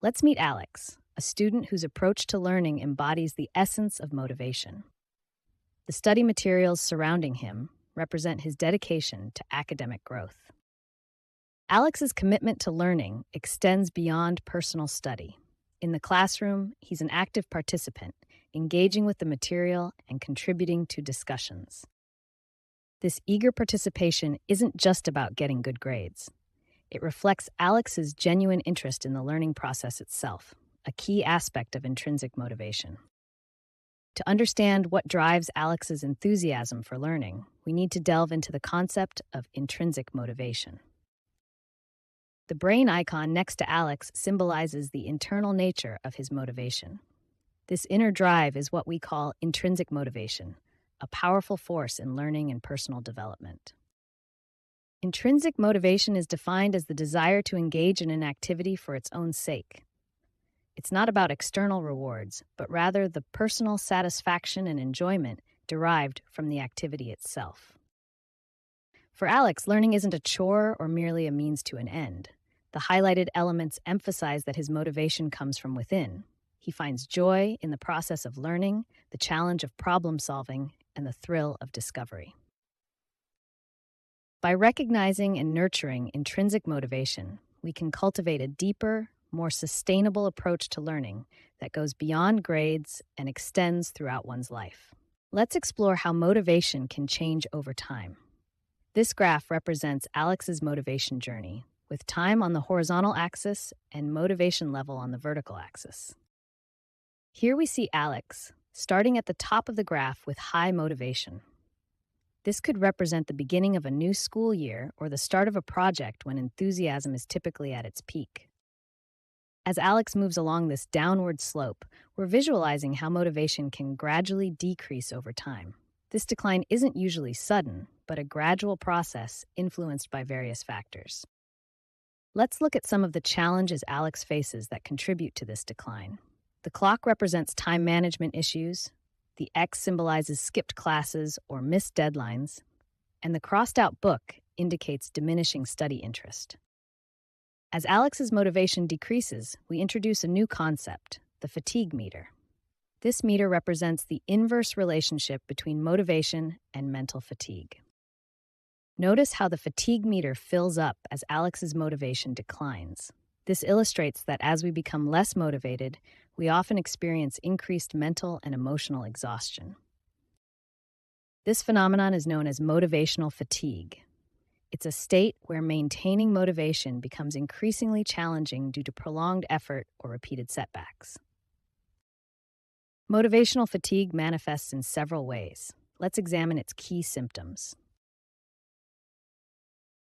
Let's meet Alex, a student whose approach to learning embodies the essence of motivation. The study materials surrounding him represent his dedication to academic growth. Alex's commitment to learning extends beyond personal study. In the classroom, he's an active participant, engaging with the material and contributing to discussions. This eager participation isn't just about getting good grades. It reflects Alex's genuine interest in the learning process itself, a key aspect of intrinsic motivation. To understand what drives Alex's enthusiasm for learning, we need to delve into the concept of intrinsic motivation. The brain icon next to Alex symbolizes the internal nature of his motivation. This inner drive is what we call intrinsic motivation, a powerful force in learning and personal development. Intrinsic motivation is defined as the desire to engage in an activity for its own sake. It's not about external rewards, but rather the personal satisfaction and enjoyment derived from the activity itself. For Alex, learning isn't a chore or merely a means to an end. The highlighted elements emphasize that his motivation comes from within. He finds joy in the process of learning, the challenge of problem solving, and the thrill of discovery. By recognizing and nurturing intrinsic motivation, we can cultivate a deeper, more sustainable approach to learning that goes beyond grades and extends throughout one's life. Let's explore how motivation can change over time. This graph represents Alex's motivation journey, with time on the horizontal axis and motivation level on the vertical axis. Here we see Alex, starting at the top of the graph with high motivation. This could represent the beginning of a new school year or the start of a project when enthusiasm is typically at its peak. As Alex moves along this downward slope, we're visualizing how motivation can gradually decrease over time. This decline isn't usually sudden, but a gradual process influenced by various factors. Let's look at some of the challenges Alex faces that contribute to this decline. The clock represents time management issues, the X symbolizes skipped classes or missed deadlines, and the crossed-out book indicates diminishing study interest. As Alex's motivation decreases, we introduce a new concept, the fatigue meter. This meter represents the inverse relationship between motivation and mental fatigue. Notice how the fatigue meter fills up as Alex's motivation declines. This illustrates that as we become less motivated, we often experience increased mental and emotional exhaustion. This phenomenon is known as motivational fatigue. It's a state where maintaining motivation becomes increasingly challenging due to prolonged effort or repeated setbacks. Motivational fatigue manifests in several ways. Let's examine its key symptoms.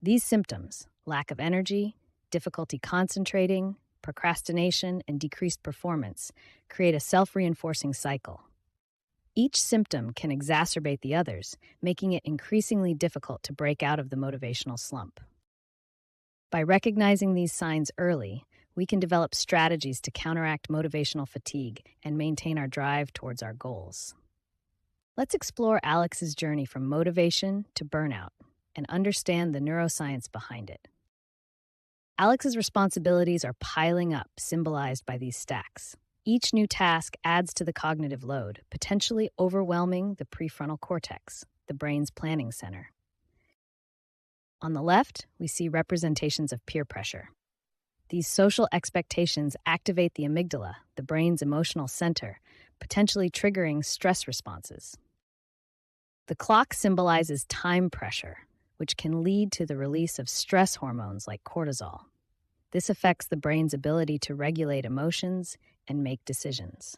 These symptoms, lack of energy, difficulty concentrating, procrastination, and decreased performance, create a self-reinforcing cycle. Each symptom can exacerbate the others, making it increasingly difficult to break out of the motivational slump. By recognizing these signs early, we can develop strategies to counteract motivational fatigue and maintain our drive towards our goals. Let's explore Alex's journey from motivation to burnout and understand the neuroscience behind it. Alex's responsibilities are piling up, symbolized by these stacks. Each new task adds to the cognitive load, potentially overwhelming the prefrontal cortex, the brain's planning center. On the left, we see representations of peer pressure. These social expectations activate the amygdala, the brain's emotional center, potentially triggering stress responses. The clock symbolizes time pressure, which can lead to the release of stress hormones like cortisol. This affects the brain's ability to regulate emotions and make decisions.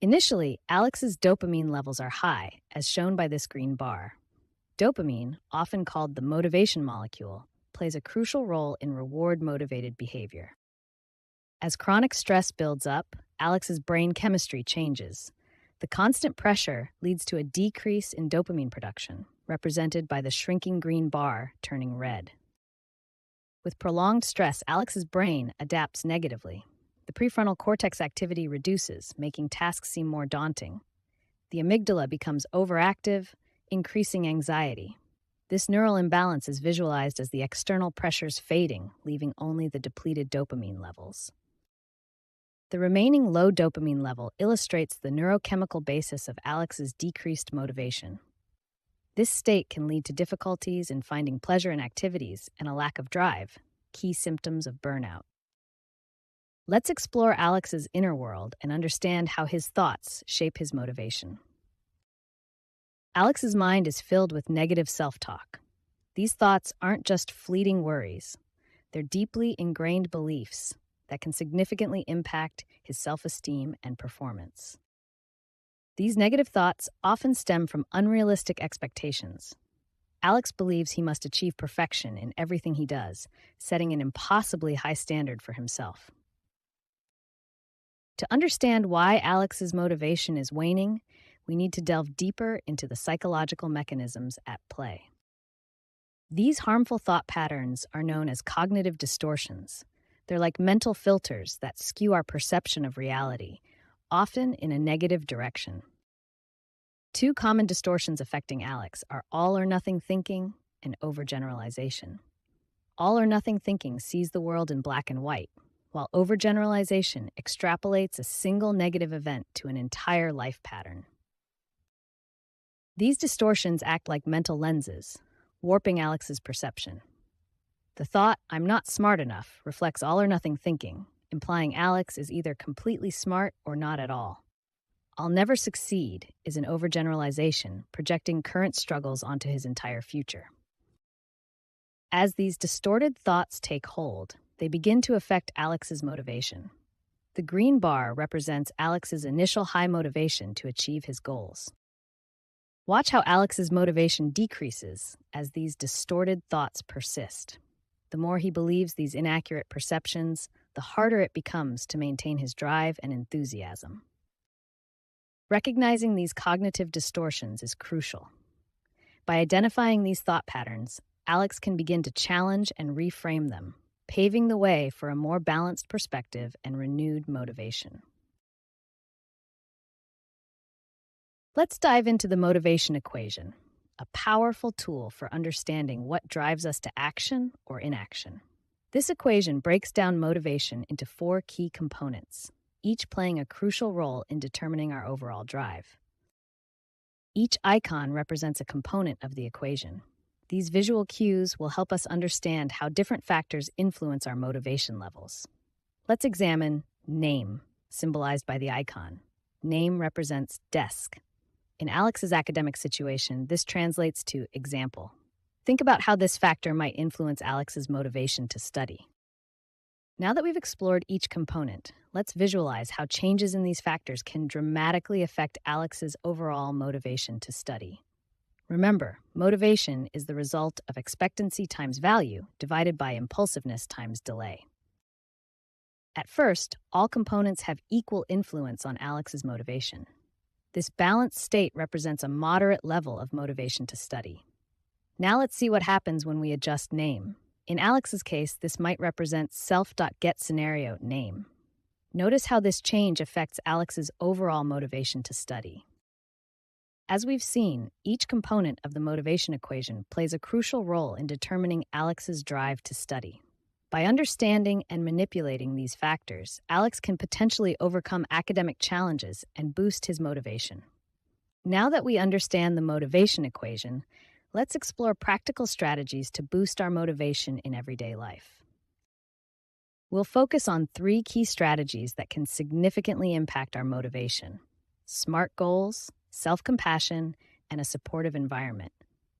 Initially, Alex's dopamine levels are high, as shown by this green bar. Dopamine, often called the motivation molecule, plays a crucial role in reward-motivated behavior. As chronic stress builds up, Alex's brain chemistry changes. The constant pressure leads to a decrease in dopamine production, represented by the shrinking green bar turning red. With prolonged stress, Alex's brain adapts negatively. The prefrontal cortex activity reduces, making tasks seem more daunting. The amygdala becomes overactive, increasing anxiety. This neural imbalance is visualized as the external pressures fading, leaving only the depleted dopamine levels. The remaining low dopamine level illustrates the neurochemical basis of Alex's decreased motivation. This state can lead to difficulties in finding pleasure in activities and a lack of drive, key symptoms of burnout. Let's explore Alex's inner world and understand how his thoughts shape his motivation. Alex's mind is filled with negative self-talk. These thoughts aren't just fleeting worries. They're deeply ingrained beliefs that can significantly impact his self-esteem and performance. These negative thoughts often stem from unrealistic expectations. Alex believes he must achieve perfection in everything he does, setting an impossibly high standard for himself. To understand why Alex's motivation is waning, we need to delve deeper into the psychological mechanisms at play. These harmful thought patterns are known as cognitive distortions. They're like mental filters that skew our perception of reality, often in a negative direction. Two common distortions affecting Alex are all-or-nothing thinking and overgeneralization. All-or-nothing thinking sees the world in black and white, while overgeneralization extrapolates a single negative event to an entire life pattern. These distortions act like mental lenses, warping Alex's perception. The thought, "I'm not smart enough," reflects all-or-nothing thinking, implying Alex is either completely smart or not at all. "I'll never succeed" is an overgeneralization, projecting current struggles onto his entire future. As these distorted thoughts take hold, they begin to affect Alex's motivation. The green bar represents Alex's initial high motivation to achieve his goals. Watch how Alex's motivation decreases as these distorted thoughts persist. The more he believes these inaccurate perceptions, the harder it becomes to maintain his drive and enthusiasm. Recognizing these cognitive distortions is crucial. By identifying these thought patterns, Alex can begin to challenge and reframe them, paving the way for a more balanced perspective and renewed motivation. Let's dive into the motivation equation, a powerful tool for understanding what drives us to action or inaction. This equation breaks down motivation into 4 key components, each playing a crucial role in determining our overall drive. Each icon represents a component of the equation. These visual cues will help us understand how different factors influence our motivation levels. Let's examine name, symbolized by the icon. Name represents desk. In Alex's academic situation, this translates to example. Think about how this factor might influence Alex's motivation to study. Now that we've explored each component, let's visualize how changes in these factors can dramatically affect Alex's overall motivation to study. Remember, motivation is the result of expectancy times value divided by impulsiveness times delay. At first, all components have equal influence on Alex's motivation. This balanced state represents a moderate level of motivation to study. Now let's see what happens when we adjust name. In Alex's case, this might represent self.getScenario name. Notice how this change affects Alex's overall motivation to study. As we've seen, each component of the motivation equation plays a crucial role in determining Alex's drive to study. By understanding and manipulating these factors, Alex can potentially overcome academic challenges and boost his motivation. Now that we understand the motivation equation, let's explore practical strategies to boost our motivation in everyday life. We'll focus on 3 key strategies that can significantly impact our motivation: SMART goals, self-compassion, and a supportive environment.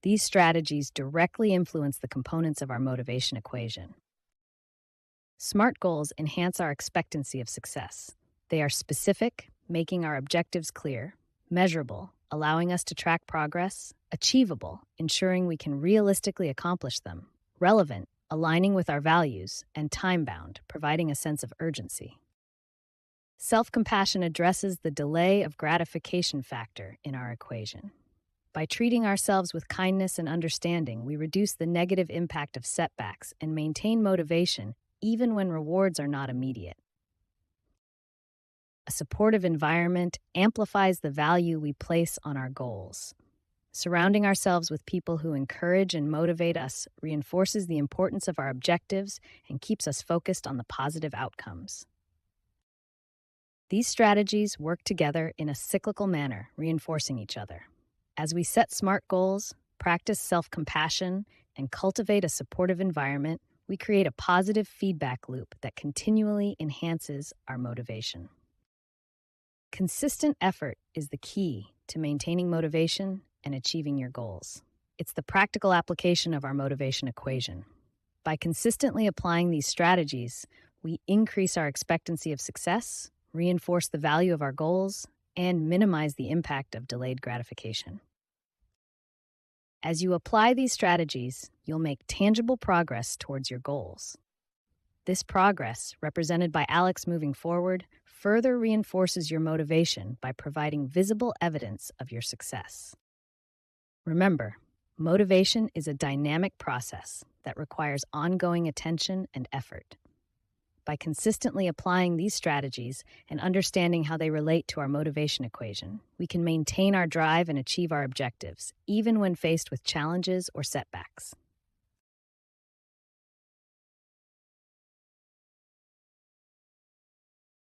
These strategies directly influence the components of our motivation equation. SMART goals enhance our expectancy of success. They are specific, making our objectives clear; measurable, allowing us to track progress; achievable, ensuring we can realistically accomplish them; relevant, aligning with our values; and time-bound, providing a sense of urgency. Self-compassion addresses the delay of gratification factor in our equation. By treating ourselves with kindness and understanding, we reduce the negative impact of setbacks and maintain motivation even when rewards are not immediate. A supportive environment amplifies the value we place on our goals. Surrounding ourselves with people who encourage and motivate us reinforces the importance of our objectives and keeps us focused on the positive outcomes. These strategies work together in a cyclical manner, reinforcing each other. As we set smart goals, practice self-compassion, and cultivate a supportive environment, we create a positive feedback loop that continually enhances our motivation. Consistent effort is the key to maintaining motivation and achieving your goals. It's the practical application of our motivation equation. By consistently applying these strategies, we increase our expectancy of success, reinforce the value of our goals, and minimize the impact of delayed gratification. As you apply these strategies, you'll make tangible progress towards your goals. This progress, represented by Alex moving forward, further reinforces your motivation by providing visible evidence of your success. Remember, motivation is a dynamic process that requires ongoing attention and effort. By consistently applying these strategies and understanding how they relate to our motivation equation, we can maintain our drive and achieve our objectives, even when faced with challenges or setbacks.